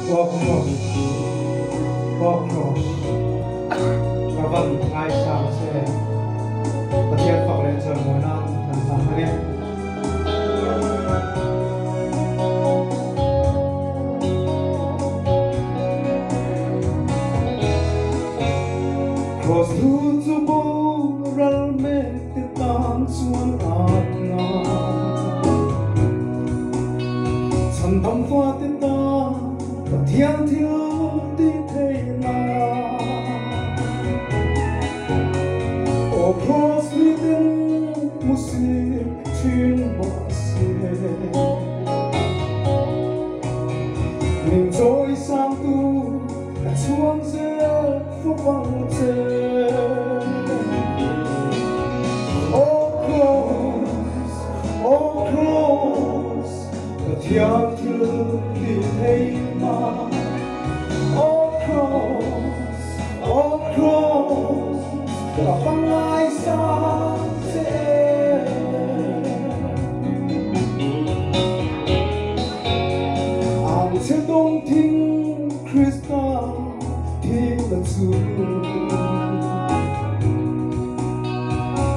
Walk cross và vâng ai sang sẽ và thiên phật lên chờ mỗi năm làm phẳng lên cross through to boral me te tan chuan at na chan tam fa te ta và thiên thiếu ti thế na cross within music tune bosse mình trôi sang tu cả chuông rơi phúc vang trên oh cross và thiên thiếu đi thấy mà oh cross và vang ai sáng thế anh sẽ đông thinh Christa thì là chủ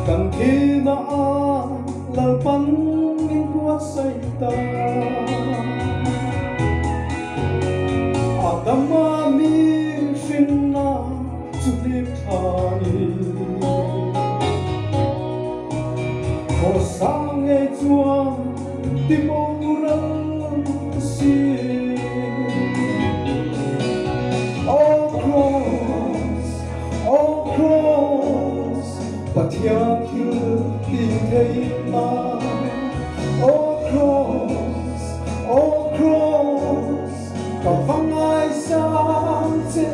cần khi na là bắn những quả say ta Adama mi finna tulip thai có sang ngày chua tim âu răng si oh cross và thiên thiếu tìm thấy mà oh cross và vắng ai sáng thế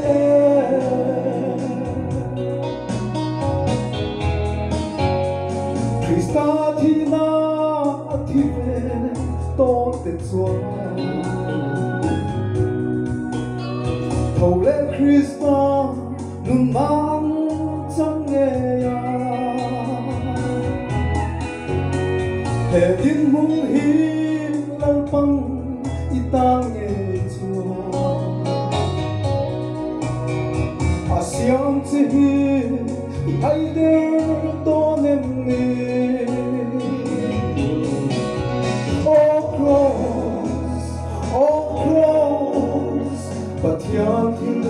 Christa thì na thì về to tết xuân thầu lễ Christa nun mang chẳng nghe ya hệ thiên mung hi lăng băng ita nghe chua asiang chi ai der to nem ni oh cross và thiên thiên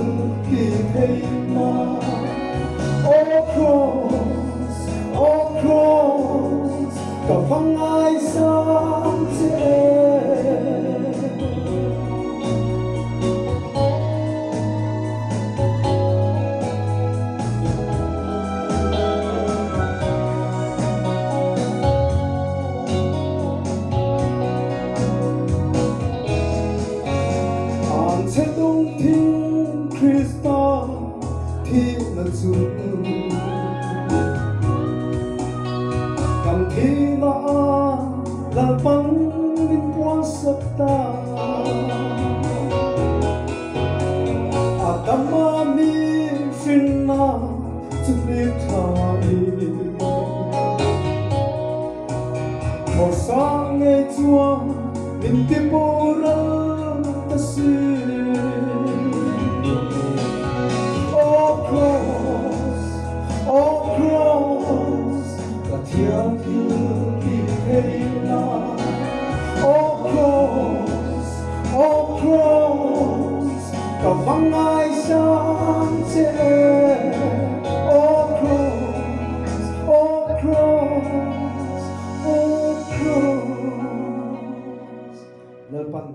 đi thấy mà oh cross cả vắng ai sáng thế sẽ đông thinh Christa thì là chủ cần khi na là bắn những quan sắc ta Adama mi finna tulip thai có sang ngày chua mình tìm bồ ra ta si oh cross và thiên thiếu đi thấy na oh cross cả vắng ai sáng thế oh cross lời ban